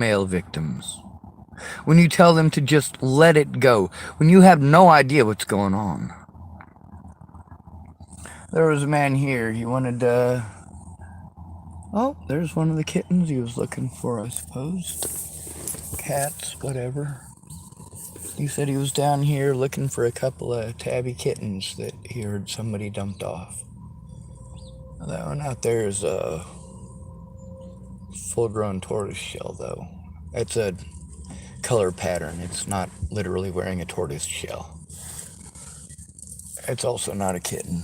male victims. When you tell them to just let it go. When you have no idea what's going on. There was a man here. He wanted to... Oh, there's one of the kittens he was looking for, I suppose. Cats, whatever. He said he was down here looking for a couple of tabby kittens that he heard somebody dumped off. That one out there is a full-grown tortoise shell, though. It's a color pattern. It's not literally wearing a tortoise shell. It's also not a kitten.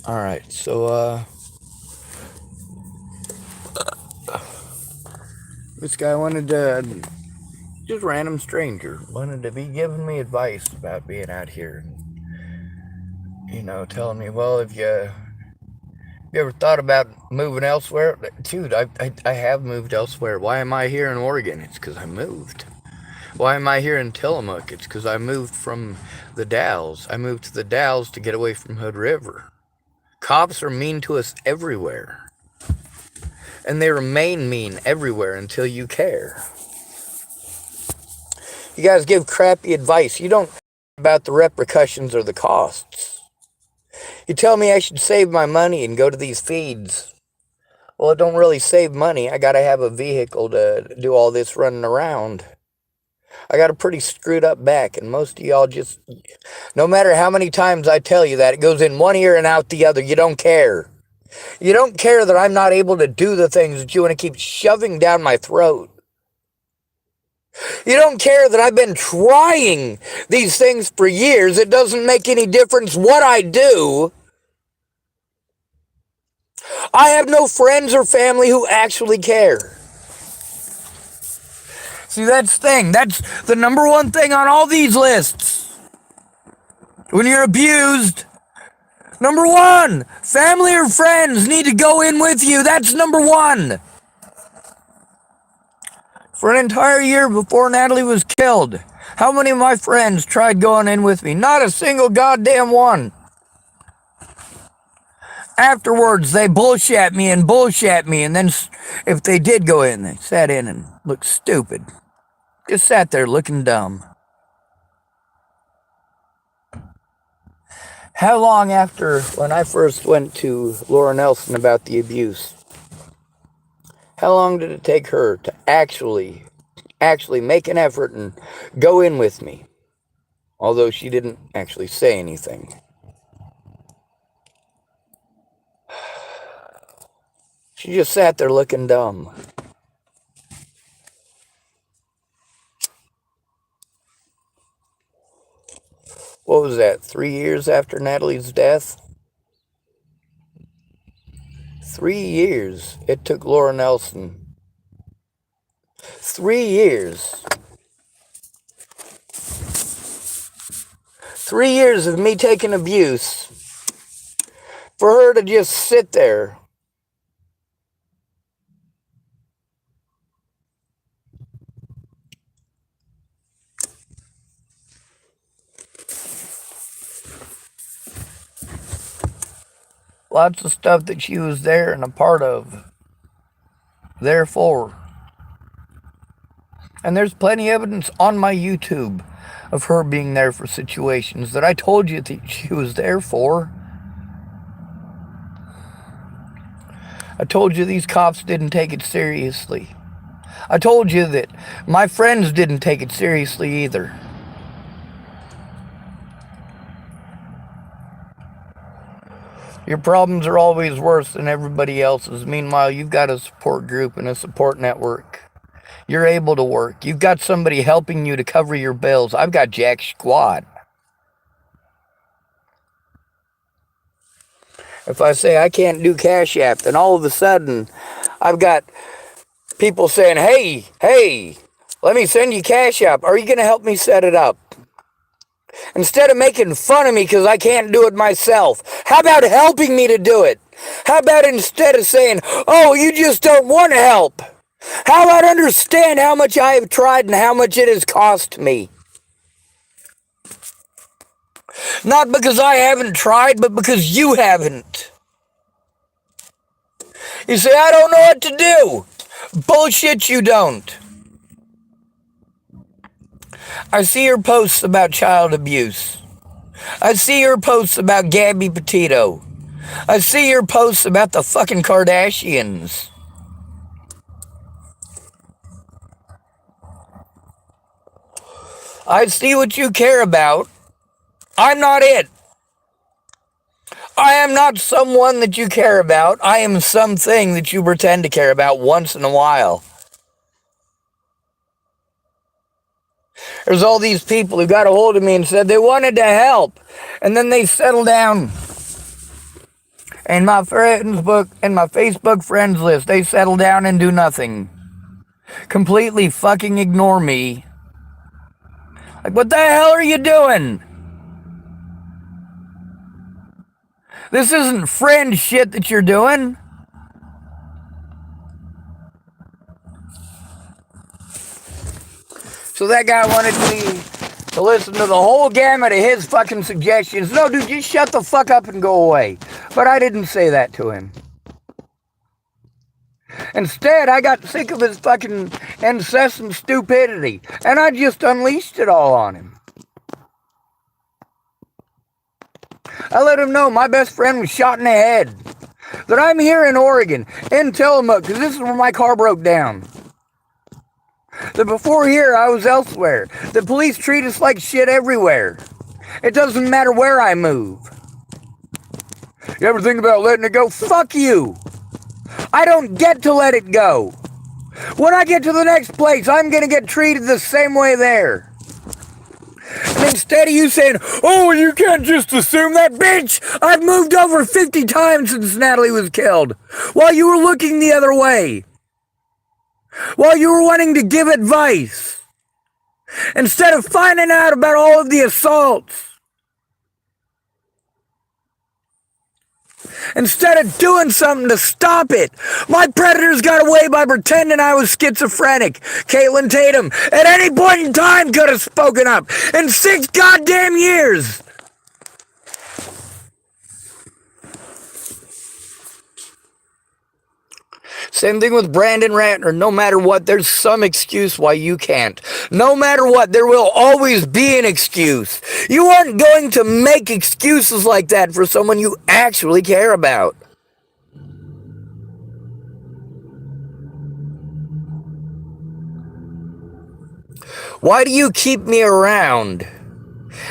Alright, so, this guy wanted to... Just random stranger. Wanted to be giving me advice about being out here. You know, telling me, well, if you ever thought about moving elsewhere? Dude, I have moved elsewhere. Why am I here in Oregon? It's because I moved. Why am I here in Tillamook? It's because I moved from the Dalles. I moved to the Dalles to get away from Hood River. Cops are mean to us everywhere. And they remain mean everywhere until you care. You guys give crappy advice. You don't care about the repercussions or the costs. You tell me I should save my money and go to these feeds. Well, it don't really save money. I gotta have a vehicle to do all this running around. I got a pretty screwed up back, and most of y'all just, no matter how many times I tell you that, it goes in one ear and out the other. You don't care. You don't care that I'm not able to do the things that you want to keep shoving down my throat. You don't care that I've been trying these things for years. It doesn't make any difference what I do. I have no friends or family who actually care. See, that's the thing. That's the number one thing on all these lists. When you're abused, number one, family or friends need to go in with you. That's number one. For an entire year before Natalie was killed, how many of my friends tried going in with me? Not a single goddamn one. Afterwards, they bullshit me, and then if they did go in, they sat in and looked stupid. Just sat there looking dumb. How long after when I first went to Laura Nelson about the abuse, how long did it take her to actually make an effort and go in with me? Although she didn't actually say anything. She just sat there looking dumb. What was that, 3 years after Natalie's death? 3 years it took Laura Nelson. 3 years. 3 years of me taking abuse for her to just sit there. Lots of stuff that she was there and a part of. Therefore. And there's plenty of evidence on my YouTube of her being there for situations that I told you that she was there for. I told you these cops didn't take it seriously. I told you that my friends didn't take it seriously either. Your problems are always worse than everybody else's. Meanwhile, you've got a support group and a support network. You're able to work. You've got somebody helping you to cover your bills. I've got jack squat. If I say I can't do Cash App, then all of a sudden, I've got people saying, hey, let me send you Cash App. Are you going to help me set it up? Instead of making fun of me because I can't do it myself, how about helping me to do it? How about instead of saying, oh, you just don't want to help? How about understand how much I have tried and how much it has cost me? Not because I haven't tried, but because you haven't. You say, I don't know what to do. Bullshit, you don't. I see your posts about child abuse. I see your posts about Gabby Petito. I see your posts about the fucking Kardashians. I see what you care about. I'm not it. I am not someone that you care about. I am something that you pretend to care about once in a while. There's all these people who got a hold of me and said they wanted to help. And then they settle down. In my friends book, in my Facebook friends list, they settle down and do nothing. Completely fucking ignore me. Like, what the hell are you doing? This isn't friend shit that you're doing. So that guy wanted me to listen to the whole gamut of his fucking suggestions. No, dude, just shut the fuck up and go away. But I didn't say that to him. Instead, I got sick of his fucking incessant stupidity, and I just unleashed it all on him. I let him know my best friend was shot in the head. That I'm here in Oregon, in Tillamook, because this is where my car broke down. That before here, I was elsewhere. The police treat us like shit everywhere. It doesn't matter where I move. You ever think about letting it go? Fuck you! I don't get to let it go. When I get to the next place, I'm gonna get treated the same way there. And instead of you saying, oh, you can't just assume that, bitch! I've moved over 50 times since Natalie was killed. While you were looking the other way. While you were wanting to give advice. Instead of finding out about all of the assaults. Instead of doing something to stop it. My predators got away by pretending I was schizophrenic. Caitlin Tatum, at any point in time, could have spoken up. In 6 goddamn years. Same thing with Brandon Ratner. No matter what, there's some excuse why you can't. No matter what, there will always be an excuse. You aren't going to make excuses like that for someone you actually care about. Why do you keep me around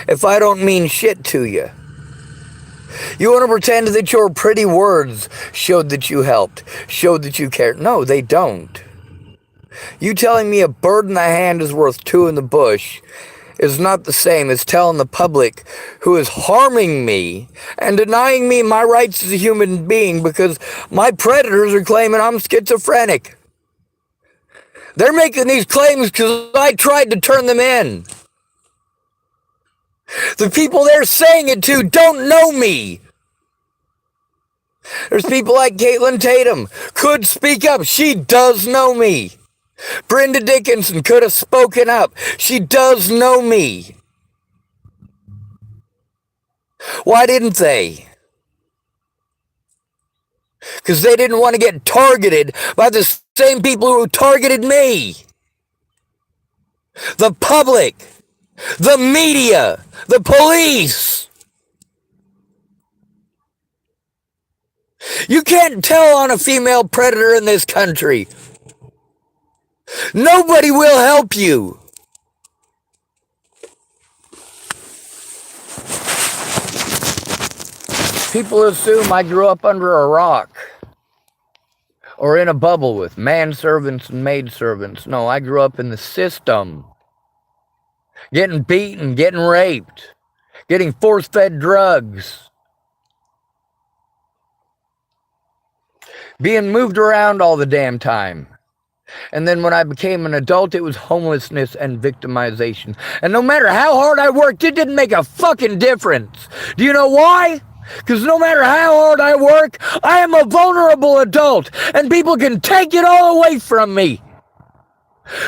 if I don't mean shit to you? You want to pretend that your pretty words showed that you helped, showed that you cared. No, they don't. You telling me a bird in the hand is worth 2 in the bush is not the same as telling the public who is harming me and denying me my rights as a human being because my predators are claiming I'm schizophrenic. They're making these claims because I tried to turn them in. The people they're saying it to don't know me. There's people like Caitlin Tatum could speak up. She does know me. Brenda Dickinson could have spoken up. She does know me. Why didn't they? Because they didn't want to get targeted by the same people who targeted me. The public. The media. The police. You can't tell on a female predator in this country. Nobody will help you. People assume I grew up under a rock or in a bubble with manservants and maidservants. No, I grew up in the system. Getting beaten, getting raped, getting force-fed drugs. Being moved around all the damn time. And then when I became an adult, it was homelessness and victimization. And no matter how hard I worked, it didn't make a fucking difference. Do you know why? Because no matter how hard I work, I am a vulnerable adult. And people can take it all away from me.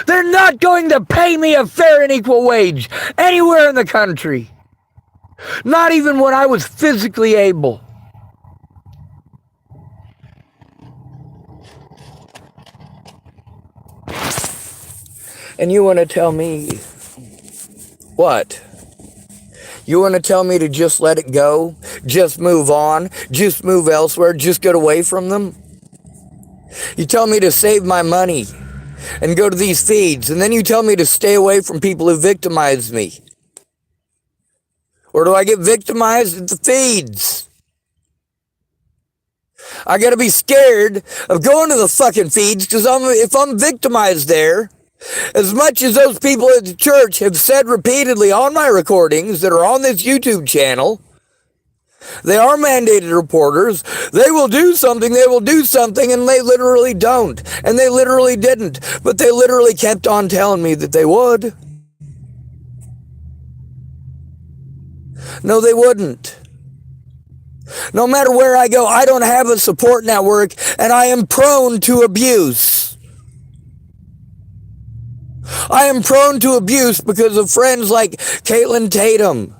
They're not going to pay me a fair and equal wage anywhere in the country. Not even when I was physically able. And you want to tell me What? You want to tell me to just let it go? Just move on? Just move elsewhere? Just get away from them? You tell me to save my money and go to these feeds, and then you tell me to stay away from people who victimize me. Or do I get victimized at the feeds? I gotta be scared of going to the fucking feeds because if I'm victimized there, as much as those people at the church have said repeatedly on my recordings that are on this YouTube channel, they are mandated reporters. They will do something, and they literally don't. And they literally didn't. But they literally kept on telling me that they would. No, they wouldn't. No matter where I go, I don't have a support network, and I am prone to abuse. I am prone to abuse because of friends like Caitlin Tatum.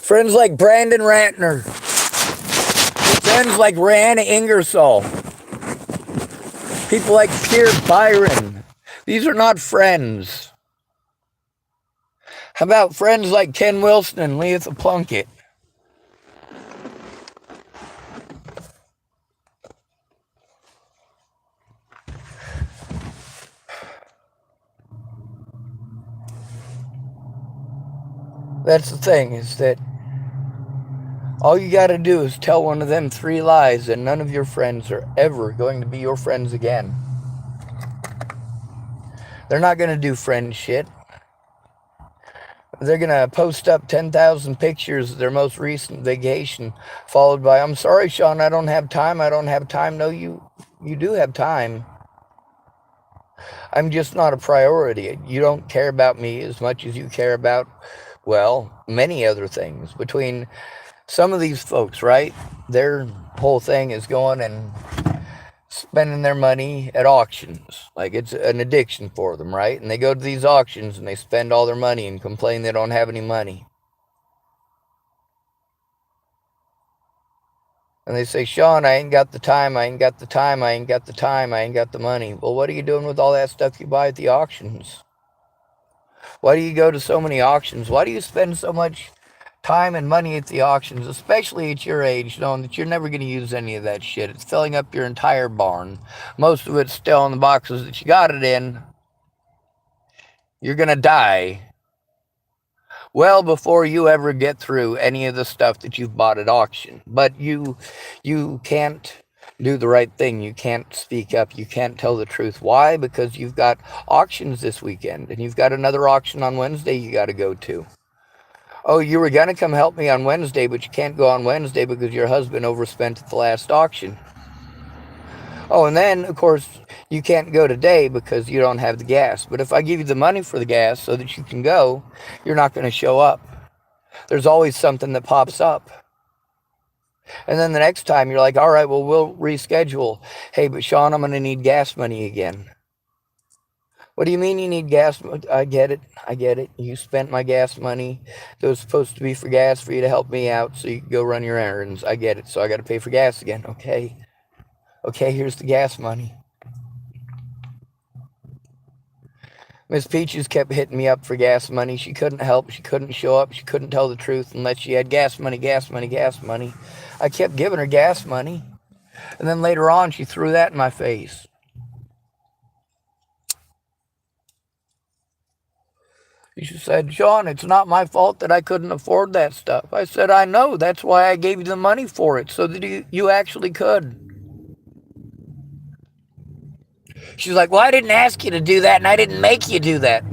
Friends like Brandon Ratner. Friends like Rihanna Ingersoll. People like Pierre Byron. These are not friends. How about friends like Ken Wilson and Letha Plunkett? That's the thing, is that all you got to do is tell one of them 3 lies, and none of your friends are ever going to be your friends again. They're not going to do friend shit. They're going to post up 10,000 pictures of their most recent vacation, followed by, I'm sorry, Sean, I don't have time. No, you do have time. I'm just not a priority. You don't care about me as much as you care about, well, many other things. Between some of these folks, right? Their whole thing is going and spending their money at auctions. Like it's an addiction for them, right? And they go to these auctions and they spend all their money and complain they don't have any money. And they say, Sean, I ain't got the time, I ain't got the money. Well, what are you doing with all that stuff you buy at the auctions? Why do you go to so many auctions? Why do you spend so much time and money at the auctions, especially at your age, knowing that you're never going to use any of that shit? It's filling up your entire barn. Most of it's still in the boxes that you got it in. You're going to die well before you ever get through any of the stuff that you've bought at auction. But you can't do the right thing. You can't speak up. You can't tell the truth. Why? Because you've got auctions this weekend, and you've got another auction on Wednesday you got to go to. Oh, you were going to come help me on Wednesday, but you can't go on Wednesday because your husband overspent at the last auction. Oh, and then, of course, you can't go today because you don't have the gas. But if I give you the money for the gas so that you can go, you're not going to show up. There's always something that pops up. And then the next time you're like, all right, well, we'll reschedule. Hey, but Sean, I'm going to need gas money again. What do you mean you need gas? I get it. You spent my gas money that was supposed to be for gas for you to help me out so you could go run your errands. I get it. So I got to pay for gas again. Okay, here's the gas money. Miss Peaches kept hitting me up for gas money. She couldn't help. She couldn't show up. She couldn't tell the truth unless she had gas money. I kept giving her gas money. And then later on, she threw that in my face. She said, Sean, it's not my fault that I couldn't afford that stuff. I said, I know. That's why I gave you the money for it, so that you actually could. She's like, well, I didn't ask you to do that, and I didn't make you do that.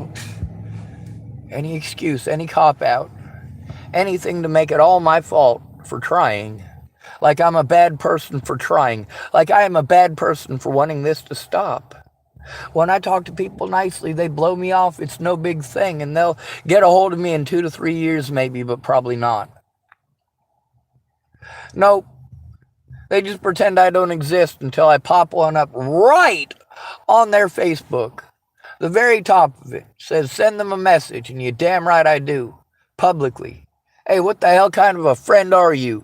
Any excuse, any cop-out, anything to make it all my fault for trying. Like I'm a bad person for trying. Like I am a bad person for wanting this to stop. When I talk to people nicely, they blow me off. It's no big thing, and they'll get a hold of me in 2 to 3 years maybe, but probably not. Nope. They just pretend I don't exist until I pop one up right on their Facebook. The very top of it says, send them a message, and you damn right I do, publicly. Hey, what the hell kind of a friend are you?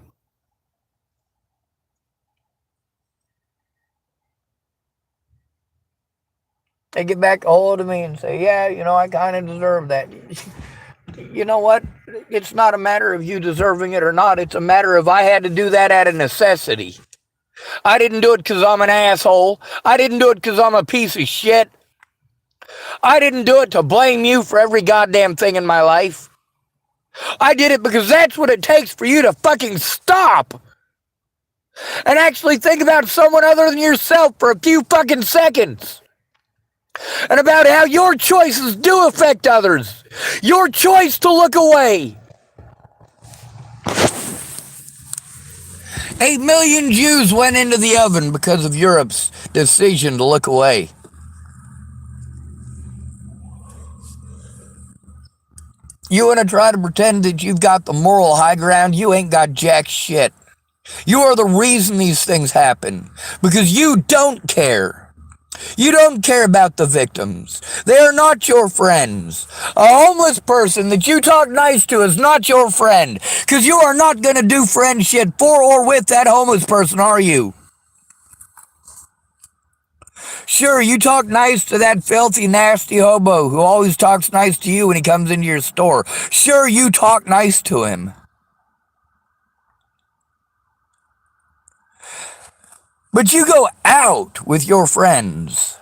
They get back a hold of me and say, yeah, I kind of deserve that. You know what? It's not a matter of you deserving it or not. It's a matter of I had to do that out of necessity. I didn't do it because I'm an asshole. I didn't do it because I'm a piece of shit. I didn't do it to blame you for every goddamn thing in my life. I did it because that's what it takes for you to fucking stop and actually think about someone other than yourself for a few fucking seconds. And about how your choices do affect others. Your choice to look away. 8 million Jews went into the oven because of Europe's decision to look away. You want to try to pretend that you've got the moral high ground? You ain't got jack shit. You are the reason these things happen. Because you don't care. You don't care about the victims. They are not your friends. A homeless person that you talk nice to is not your friend. Because you are not going to do friend shit for or with that homeless person, are you? Sure, you talk nice to that filthy, nasty hobo who always talks nice to you when he comes into your store. Sure, you talk nice to him. But you go out with your friends.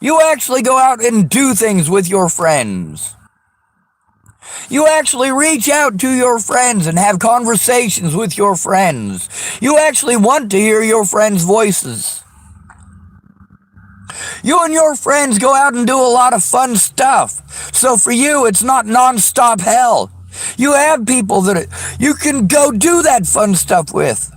You actually go out and do things with your friends. You actually reach out to your friends and have conversations with your friends. You actually want to hear your friends' voices. You and your friends go out and do a lot of fun stuff. So for you, it's not non-stop hell. You have people that you can go do that fun stuff with.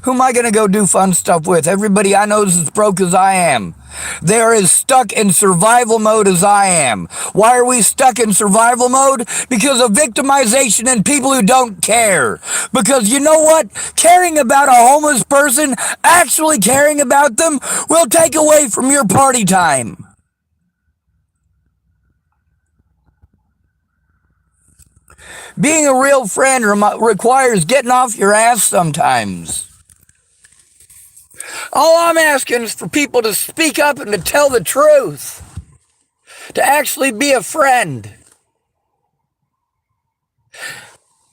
Who am I going to go do fun stuff with? Everybody I know is as broke as I am. They're as stuck in survival mode as I am. Why are we stuck in survival mode? Because of victimization and people who don't care. Because you know what? Caring about a homeless person, actually caring about them, will take away from your party time. Being a real friend requires getting off your ass sometimes. All I'm asking is for people to speak up and to tell the truth. To actually be a friend.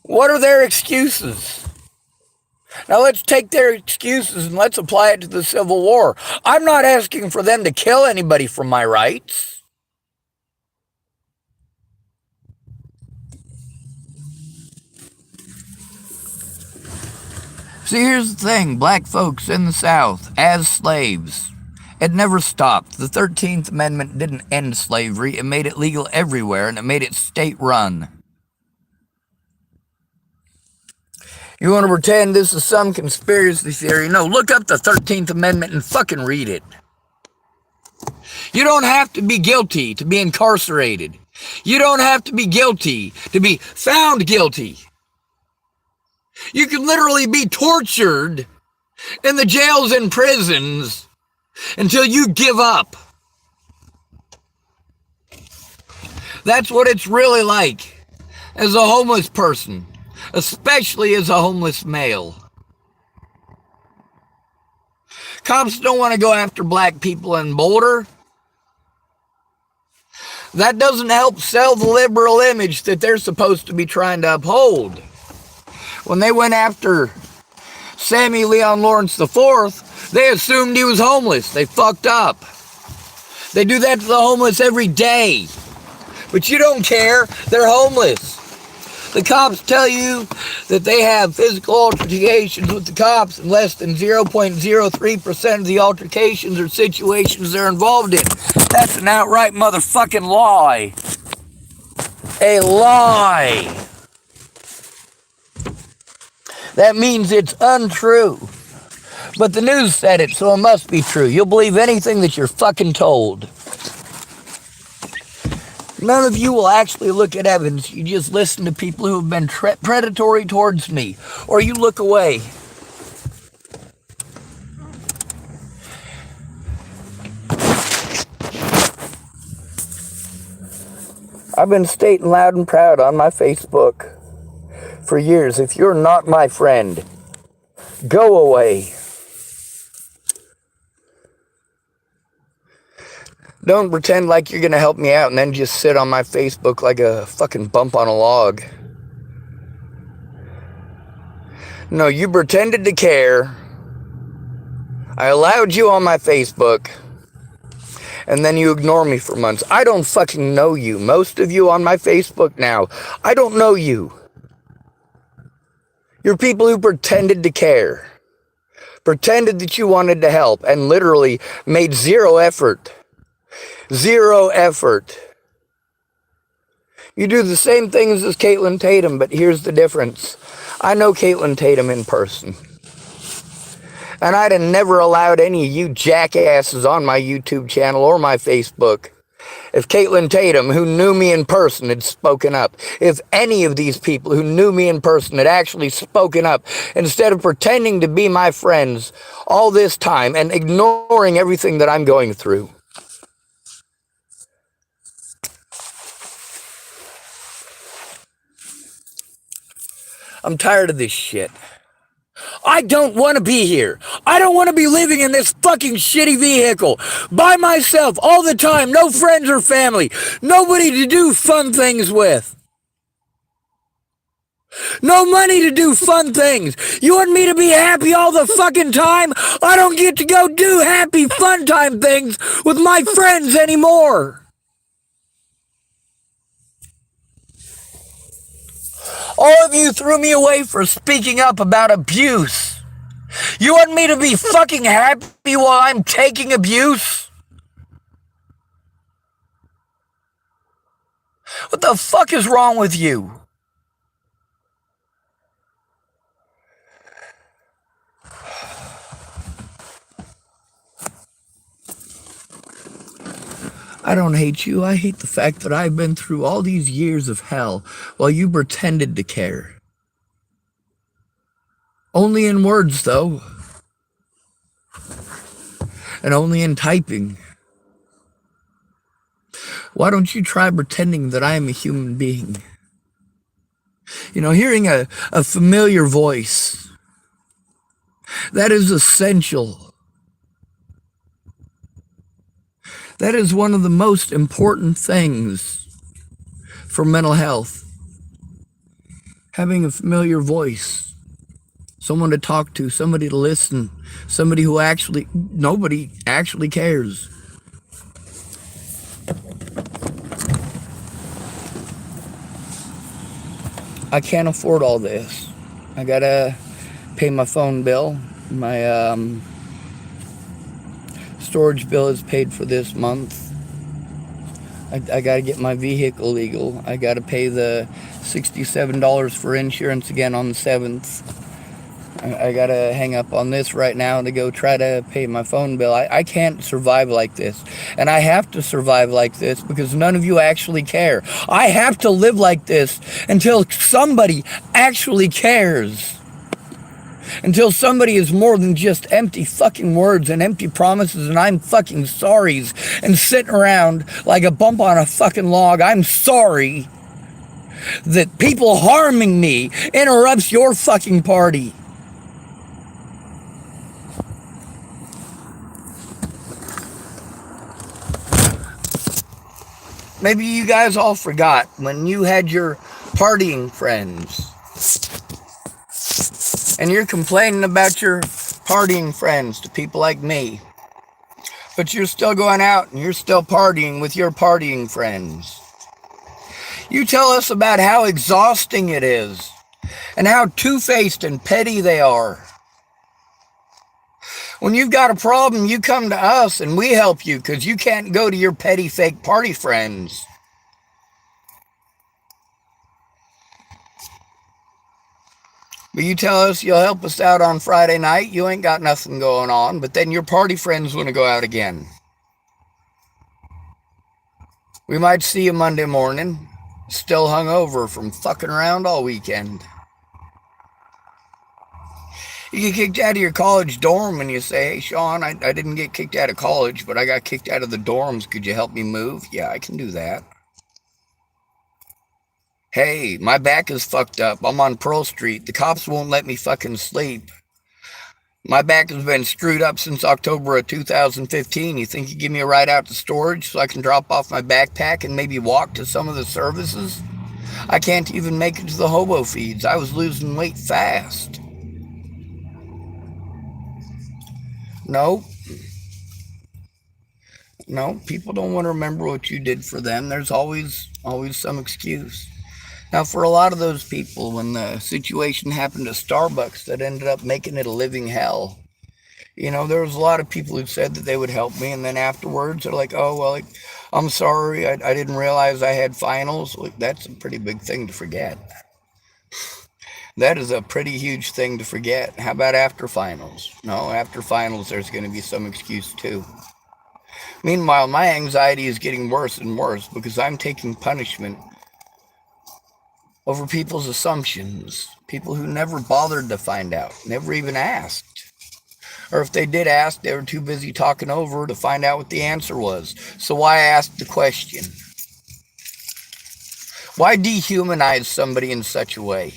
What are their excuses? Now let's take their excuses and let's apply it to the Civil War. I'm not asking for them to kill anybody for my rights. See, here's the thing. Black folks in the South, as slaves, it never stopped. The 13th Amendment didn't end slavery. It made it legal everywhere, and it made it state-run. You want to pretend this is some conspiracy theory? No, look up the 13th Amendment and fucking read it. You don't have to be guilty to be incarcerated. You don't have to be guilty to be found guilty. You can literally be tortured in the jails and prisons until you give up. That's what it's really like as a homeless person, especially as a homeless male. Cops don't want to go after black people in Boulder. That doesn't help sell the liberal image that they're supposed to be trying to uphold. When they went after Sammy Leon Lawrence IV, they assumed he was homeless. They fucked up. They do that to the homeless every day. But you don't care. They're homeless. The cops tell you that they have physical altercations with the cops, and less than 0.03% of the altercations or situations they're involved in. That's an outright motherfucking lie. A lie. That means it's untrue. But the news said it, so it must be true. You'll believe anything that you're fucking told. None of you will actually look at evidence. You just listen to people who have been predatory towards me. Or you look away. I've been stating loud and proud on my Facebook for years, if you're not my friend, go away. Don't pretend like you're going to help me out and then just sit on my Facebook like a fucking bump on a log. No, you pretended to care. I allowed you on my Facebook. And then you ignore me for months. I don't fucking know you. Most of you on my Facebook now, I don't know you. You're people who pretended to care. Pretended that you wanted to help and literally made zero effort. Zero effort. You do the same things as Caitlin Tatum, but here's the difference. I know Caitlin Tatum in person. And I'd have never allowed any of you jackasses on my YouTube channel or my Facebook if Caitlin Tatum, who knew me in person, had spoken up. If any of these people who knew me in person had actually spoken up instead of pretending to be my friends all this time and ignoring everything that I'm going through. I'm tired of this shit. I don't want to be here. I don't want to be living in this fucking shitty vehicle by myself all the time. No friends or family. Nobody to do fun things with. No money to do fun things. You want me to be happy all the fucking time? I don't get to go do happy fun time things with my friends anymore. All of you threw me away for speaking up about abuse. You want me to be fucking happy while I'm taking abuse? What the fuck is wrong with you? I don't hate you. I hate the fact that I've been through all these years of hell while you pretended to care. Only in words, though. And only in typing. Why don't you try pretending that I am a human being? You know, hearing a familiar voice, that is essential. That is one of the most important things for mental health. Having a familiar voice, someone to talk to, somebody to listen, somebody who nobody actually cares. I can't afford all this. I gotta pay my phone bill. My storage bill is paid for this month. I gotta get my vehicle legal. I gotta pay the $67 for insurance again on the 7th. I gotta hang up on this right now to go try to pay my phone bill. I can't survive like this. And I have to survive like this because none of you actually care. I have to live like this until somebody actually cares. Until somebody is more than just empty fucking words and empty promises and I'm fucking sorries and sitting around like a bump on a fucking log. I'm sorry that people harming me interrupts your fucking party. Maybe you guys all forgot when you had your partying friends. And you're complaining about your partying friends to people like me. But you're still going out and you're still partying with your partying friends. You tell us about how exhausting it is and how two-faced and petty they are. When you've got a problem, you come to us and we help you because you can't go to your petty fake party friends. But you tell us you'll help us out on Friday night. You ain't got nothing going on, but then your party friends want to go out again. We might see you Monday morning, still hungover from fucking around all weekend. You get kicked out of your college dorm and you say, hey, Sean, I didn't get kicked out of college, but I got kicked out of the dorms. Could you help me move? Yeah, I can do that. Hey, my back is fucked up. I'm on Pearl Street. The cops won't let me fucking sleep. My back has been screwed up since October of 2015. You think you give me a ride out to storage so I can drop off my backpack and maybe walk to some of the services? I can't even make it to the hobo feeds. I was losing weight fast. No, no, people don't want to remember what you did for them. There's always some excuse. Now, for a lot of those people, when the situation happened to Starbucks that ended up making it a living hell, there was a lot of people who said that they would help me, and then afterwards they're like, "Oh well, I'm sorry, I didn't realize I had finals." Like, that's a pretty big thing to forget. That is a pretty huge thing to forget. How about after finals? No, after finals there's going to be some excuse too. Meanwhile, my anxiety is getting worse and worse because I'm taking punishment over people's assumptions, people who never bothered to find out, never even asked. Or if they did ask, they were too busy talking over to find out what the answer was. So why ask the question? Why dehumanize somebody in such a way?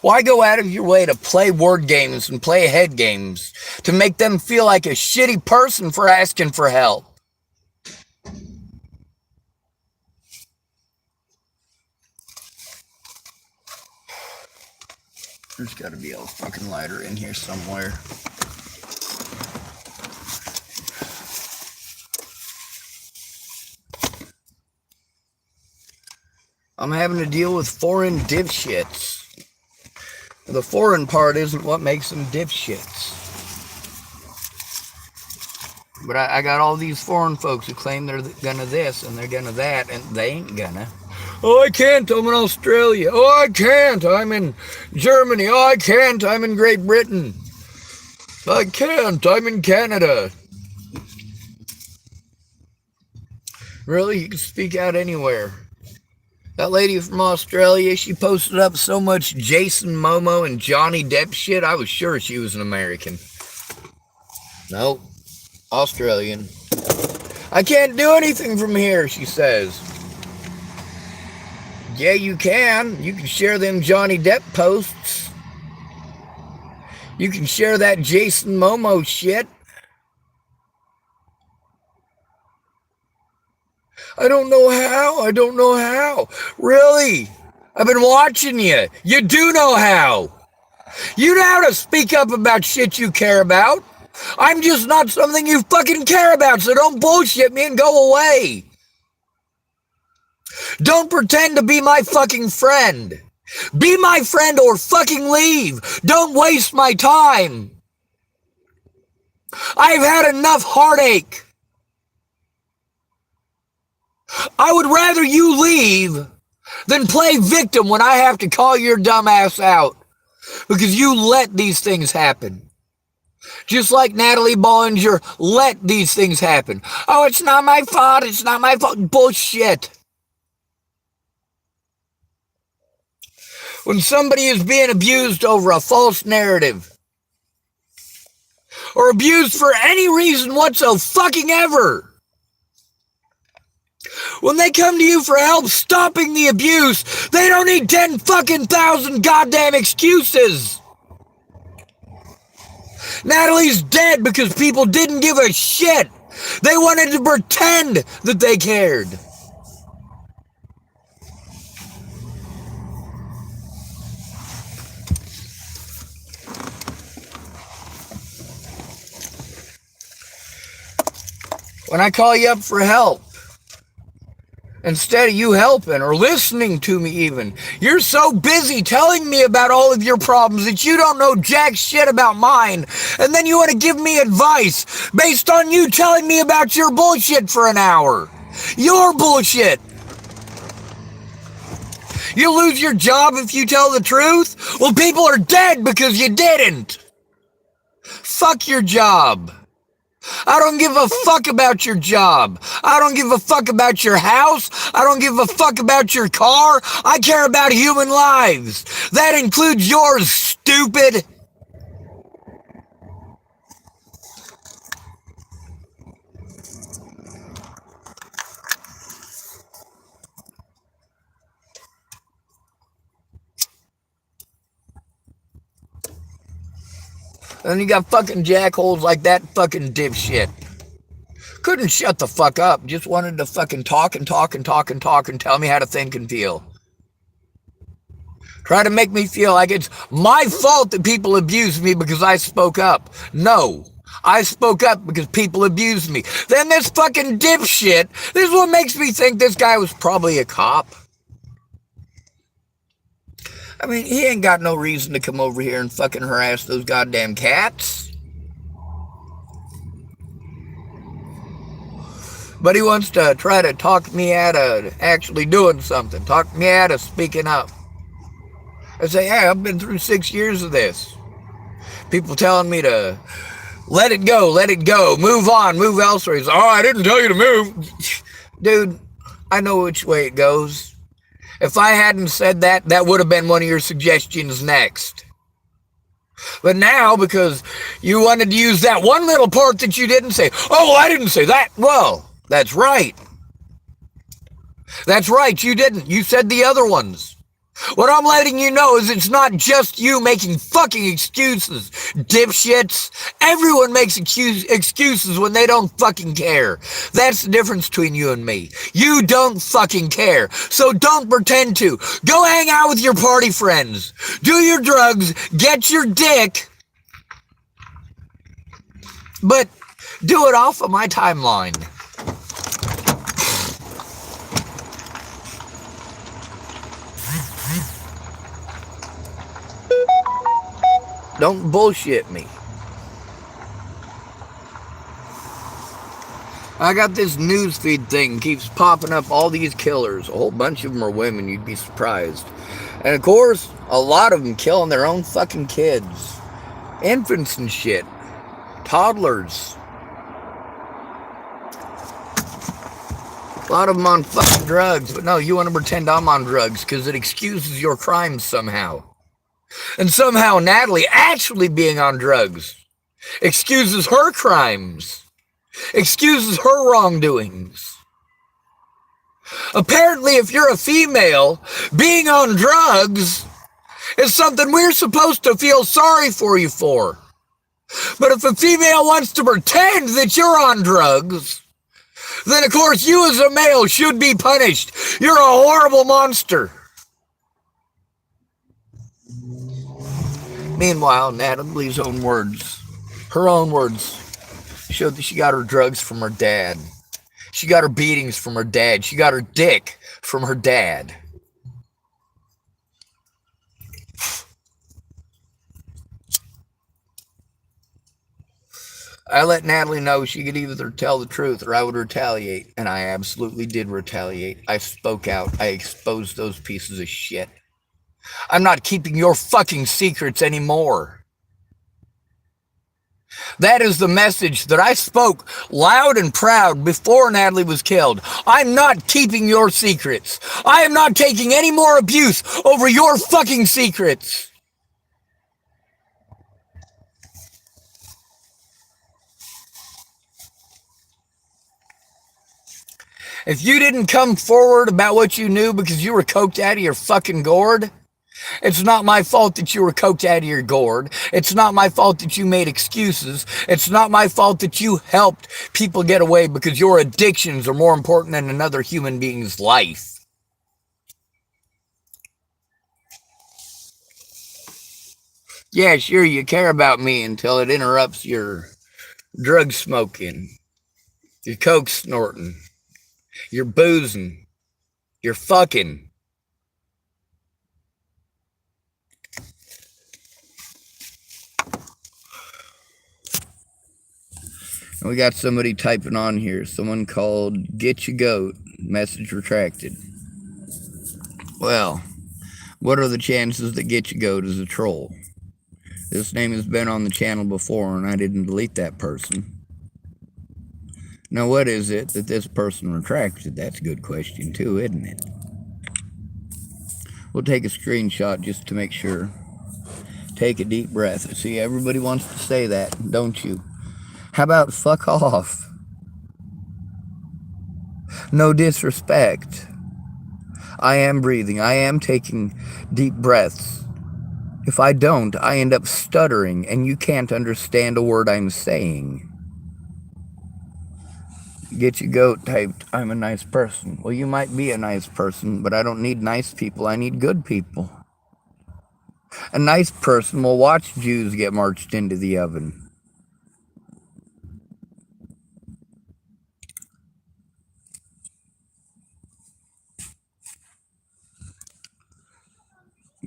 Why go out of your way to play word games and play head games to make them feel like a shitty person for asking for help? There's got to be a fucking lighter in here somewhere. I'm having to deal with foreign dipshits. The foreign part isn't what makes them dipshits. But I got all these foreign folks who claim they're gonna this and they're gonna that, and they ain't gonna. Oh, I can't, I'm in Australia. Oh, I can't, I'm in Germany. Oh, I can't, I'm in Great Britain. I can't, I'm in Canada. Really, you can speak out anywhere. That lady from Australia, she posted up so much Jason Momoa and Johnny Depp shit, I was sure she was an American. Nope, Australian. I can't do anything from here, she says. Yeah, you can. You can share them Johnny Depp posts. You can share that Jason Momoa shit. I don't know how. I don't know how. Really? I've been watching you. You do know how. You know how to speak up about shit you care about. I'm just not something you fucking care about, so don't bullshit me and go away. Don't pretend to be my fucking friend. Be my friend or fucking leave. Don't waste my time. I've had enough heartache. I would rather you leave than play victim when I have to call your dumb ass out because you let these things happen. Just like Natalie Bollinger let these things happen. Oh, it's not my fault. It's not my fault. Bullshit. When somebody is being abused over a false narrative or abused for any reason whatsoever, when they come to you for help stopping the abuse, they don't need 10 fucking thousand goddamn excuses. Natalie's dead because people didn't give a shit. They wanted to pretend that they cared. When I call you up for help, instead of you helping or listening to me even, you're so busy telling me about all of your problems that you don't know jack shit about mine, and then you want to give me advice based on you telling me about your bullshit for an hour. Your bullshit. You lose your job if you tell the truth? Well, people are dead because you didn't. Fuck your job. I don't give a fuck about your job. I don't give a fuck about your house. I don't give a fuck about your car. I care about human lives. That includes yours, stupid. Then you got fucking jackholes like that fucking dipshit. Couldn't shut the fuck up. Just wanted to fucking talk and talk and talk and talk and tell me how to think and feel. Try to make me feel like it's my fault that people abuse me because I spoke up. No. I spoke up because people abused me. Then this fucking dipshit, this is what makes me think this guy was probably a cop. I mean, he ain't got no reason to come over here and fucking harass those goddamn cats. But he wants to try to talk me out of actually doing something. Talk me out of speaking up. I say, hey, I've been through 6 years of this. People telling me to let it go, move on, move elsewhere. He's like, oh, I didn't tell you to move. Dude, I know which way it goes. If I hadn't said that, that would have been one of your suggestions next. But now, because you wanted to use that one little part that you didn't say, oh, well, I didn't say that. Well, that's right. That's right, you didn't. You said the other ones. What I'm letting you know is it's not just you making fucking excuses, dipshits. Everyone makes excuses when they don't fucking care. That's the difference between you and me. You don't fucking care. So don't pretend to. Go hang out with your party friends. Do your drugs. Get your dick. But do it off of my timeline. Don't bullshit me. I got this newsfeed thing, keeps popping up all these killers. A whole bunch of them are women, you'd be surprised. And of course, a lot of them killing their own fucking kids. Infants and shit. Toddlers. A lot of them on fucking drugs. But no, you want to pretend I'm on drugs because it excuses your crimes somehow. And somehow Natalie actually being on drugs excuses her crimes, excuses her wrongdoings. Apparently, if you're a female, being on drugs is something we're supposed to feel sorry for you for. But if a female wants to pretend that you're on drugs, then of course you as a male should be punished. You're a horrible monster. Meanwhile, Natalie's own words, her own words, showed that she got her drugs from her dad. She got her beatings from her dad. She got her dick from her dad. I let Natalie know she could either tell the truth or I would retaliate. And I absolutely did retaliate. I spoke out. I exposed those pieces of shit. I'm not keeping your fucking secrets anymore. That is the message that I spoke loud and proud before Natalie was killed. I'm not keeping your secrets. I am not taking any more abuse over your fucking secrets. If you didn't come forward about what you knew because you were coked out of your fucking gourd, it's not my fault that you were coked out of your gourd. It's not my fault that you made excuses. It's not my fault that you helped people get away because your addictions are more important than another human being's life. Yeah, sure, you care about me until it interrupts your drug smoking, your coke snorting, your boozing, your fucking. We got somebody typing on here. Someone called Get You Goat. Message retracted. Well, what are the chances that Get You Goat is a troll? This name has been on the channel before and I didn't delete that person. Now what is it that this person retracted? That's a good question too, isn't it? We'll take a screenshot just to make sure. Take a deep breath. See, everybody wants to say that, don't you? How about fuck off? No disrespect. I am breathing. I am taking deep breaths. If I don't, I end up stuttering and you can't understand a word I'm saying. Get your goat typed, I'm a nice person. Well, you might be a nice person, but I don't need nice people, I need good people. A nice person will watch Jews get marched into the oven.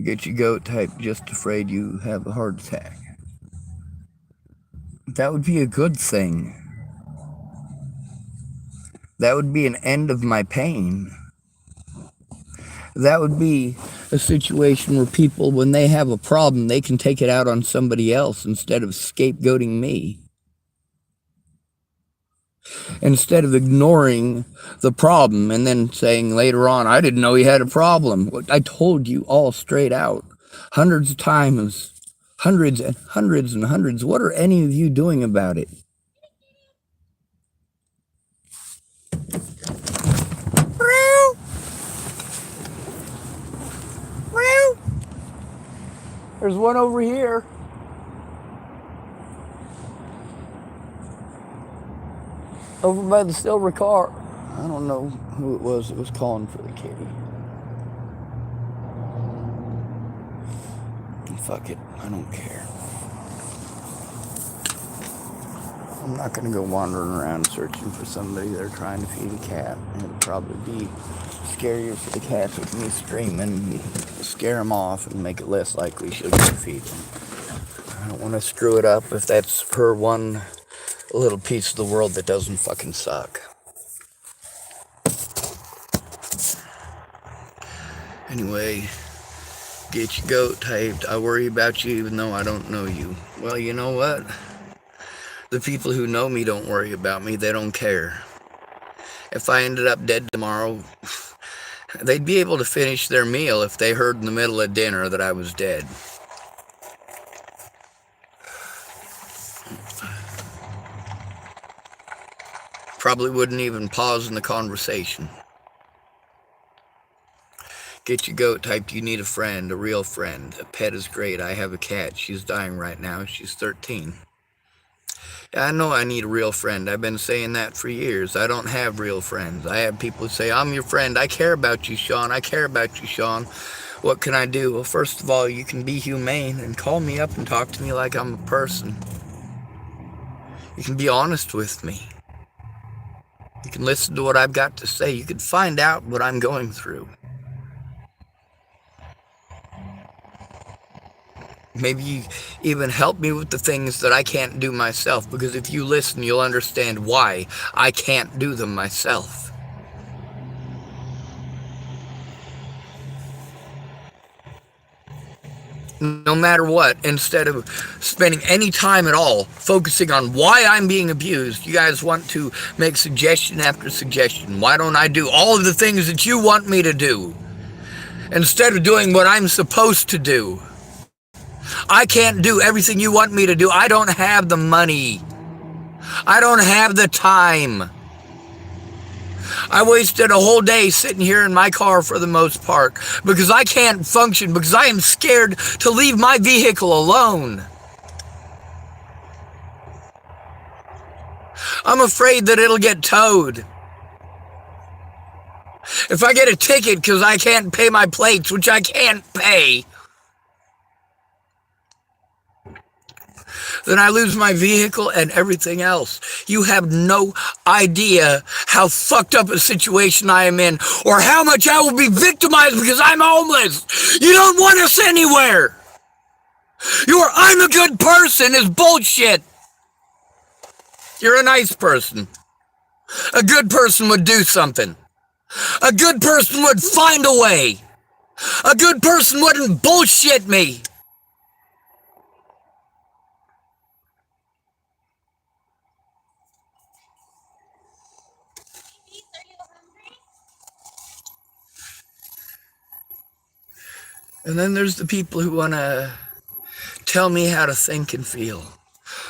Get your goat typed, just afraid you have a heart attack. That would be a good thing. That would be an end of my pain. That would be a situation where people, when they have a problem, they can take it out on somebody else instead of scapegoating me. Instead of ignoring the problem and then saying later on, I didn't know he had a problem. I told you all straight out, hundreds of times, hundreds and hundreds and hundreds. What are any of you doing about it? There's one over here. Over by the silver car. I don't know who it was that was calling for the kitty. Fuck it, I don't care. I'm not gonna go wandering around searching for somebody they're trying to feed a cat. It'll probably be scarier for the cats with me screaming, scare them off and make it less likely she'll get to feed them. I don't want to screw it up if that's her one little piece of the world that doesn't fucking suck. Anyway, get your goat typed. I worry about you even though I don't know you. Well, you know what? The people who know me don't worry about me. They don't care. If I ended up dead tomorrow, they'd be able to finish their meal if they heard in the middle of dinner that I was dead. Probably wouldn't even pause in the conversation. Get your goat typed. You need a friend, a real friend. A pet is great. I have a cat. She's dying right now. She's 13. I know I need a real friend. I've been saying that for years. I don't have real friends. I have people who say, I'm your friend. I care about you, Sean. I care about you, Sean. What can I do? Well, first of all, you can be humane and call me up and talk to me like I'm a person. You can be honest with me. You can listen to what I've got to say. You can find out what I'm going through. Maybe even help me with the things that I can't do myself, because if you listen, you'll understand why I can't do them myself. No matter what, instead of spending any time at all focusing on why I'm being abused, you guys want to make suggestion after suggestion. Why don't I do all of the things that you want me to do instead of doing what I'm supposed to do? I can't do everything you want me to do. I don't have the money. I don't have the time. I wasted a whole day sitting here in my car for the most part because I can't function, because I am scared to leave my vehicle alone. I'm afraid that it'll get towed. If I get a ticket because I can't pay my plates, which I can't pay, then I lose my vehicle and everything else. You have no idea how fucked up a situation I am in, or how much I will be victimized because I'm homeless. You don't want us anywhere. Your I'm a good person is bullshit. You're a nice person. A good person would do something. A good person would find a way. A good person wouldn't bullshit me. And then there's the people who want to tell me how to think and feel.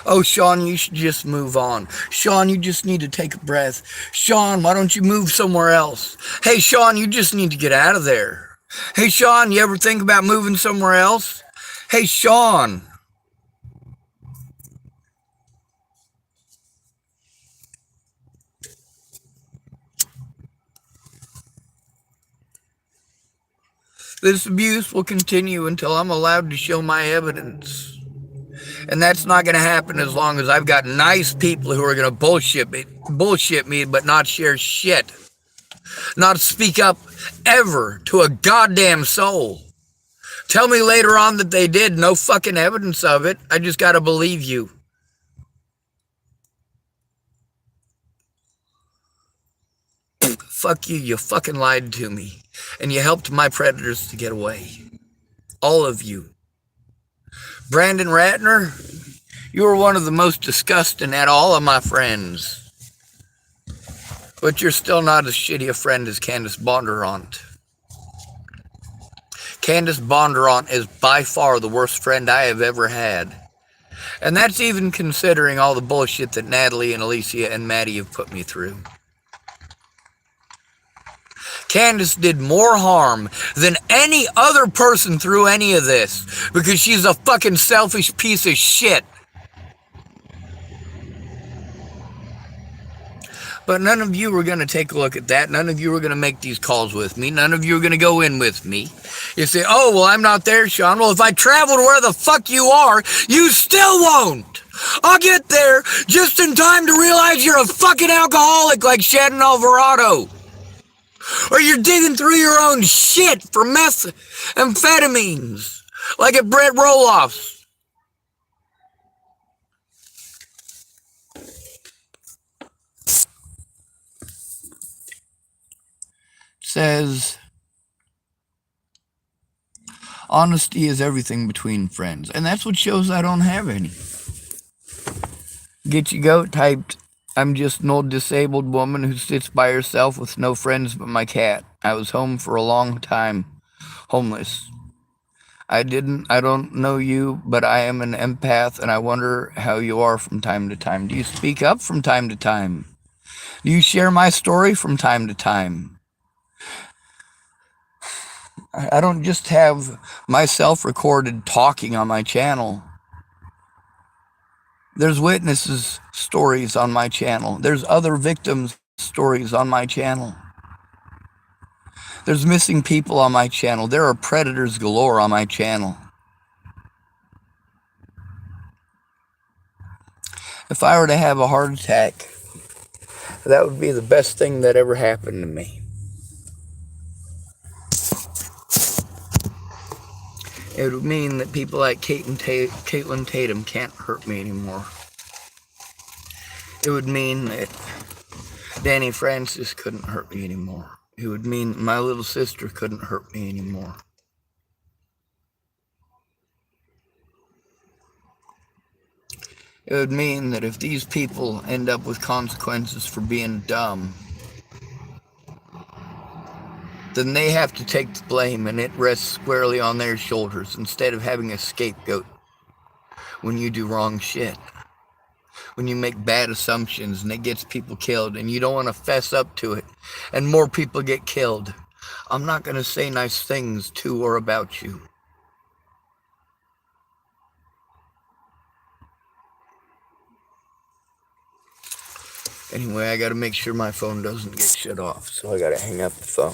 Oh, Sean, you should just move on. Sean, you just need to take a breath. Sean, why don't you move somewhere else? Hey, Sean, you just need to get out of there. Hey, Sean, you ever think about moving somewhere else? Hey, Sean. This abuse will continue until I'm allowed to show my evidence. And that's not going to happen as long as I've got nice people who are going to bullshit me, but not share shit. Not speak up ever to a goddamn soul. Tell me later on that they did. No fucking evidence of it. I just got to believe you. Fuck you. You fucking lied to me. And you helped my predators to get away. All of you. Brandon Ratner, you were one of the most disgusting at all of my friends. But you're still not as shitty a friend as Candace Bondurant. Candace Bondurant is by far the worst friend I have ever had. And that's even considering all the bullshit that Natalie and Alicia and Maddie have put me through. Candace did more harm than any other person through any of this because she's a fucking selfish piece of shit. But none of you were going to take a look at that. None of you were going to make these calls with me. None of you are going to go in with me. You say, oh, well, I'm not there, Sean. Well, if I travel to where the fuck you are, you still won't. I'll get there just in time to realize you're a fucking alcoholic like Shannon Alvarado. Or you're digging through your own shit for methamphetamines like at Brett Roloff's. Says, honesty is everything between friends. And that's what shows I don't have any. Get You Goat typed, I'm just an old disabled woman who sits by herself with no friends but my cat. I was home for a long time, homeless. I don't know you, but I am an empath and I wonder how you are from time to time. Do you speak up from time to time? Do you share my story from time to time? I don't just have myself recorded talking on my channel. There's witnesses' stories on my channel. There's other victims' stories on my channel. There's missing people on my channel. There are predators galore on my channel. If I were to have a heart attack, that would be the best thing that ever happened to me. It would mean that people like Caitlin Tatum can't hurt me anymore. It would mean that Danny Francis couldn't hurt me anymore. It would mean my little sister couldn't hurt me anymore. It would mean that if these people end up with consequences for being dumb, then they have to take the blame and it rests squarely on their shoulders instead of having a scapegoat when you do wrong shit. When you make bad assumptions and it gets people killed and you don't want to fess up to it and more people get killed. I'm not going to say nice things to or about you. Anyway, I got to make sure my phone doesn't get shut off, so I got to hang up the phone.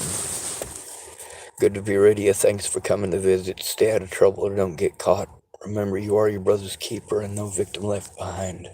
Good to be with you. Thanks for coming to visit. Stay out of trouble or don't get caught. Remember, you are your brother's keeper and no victim left behind.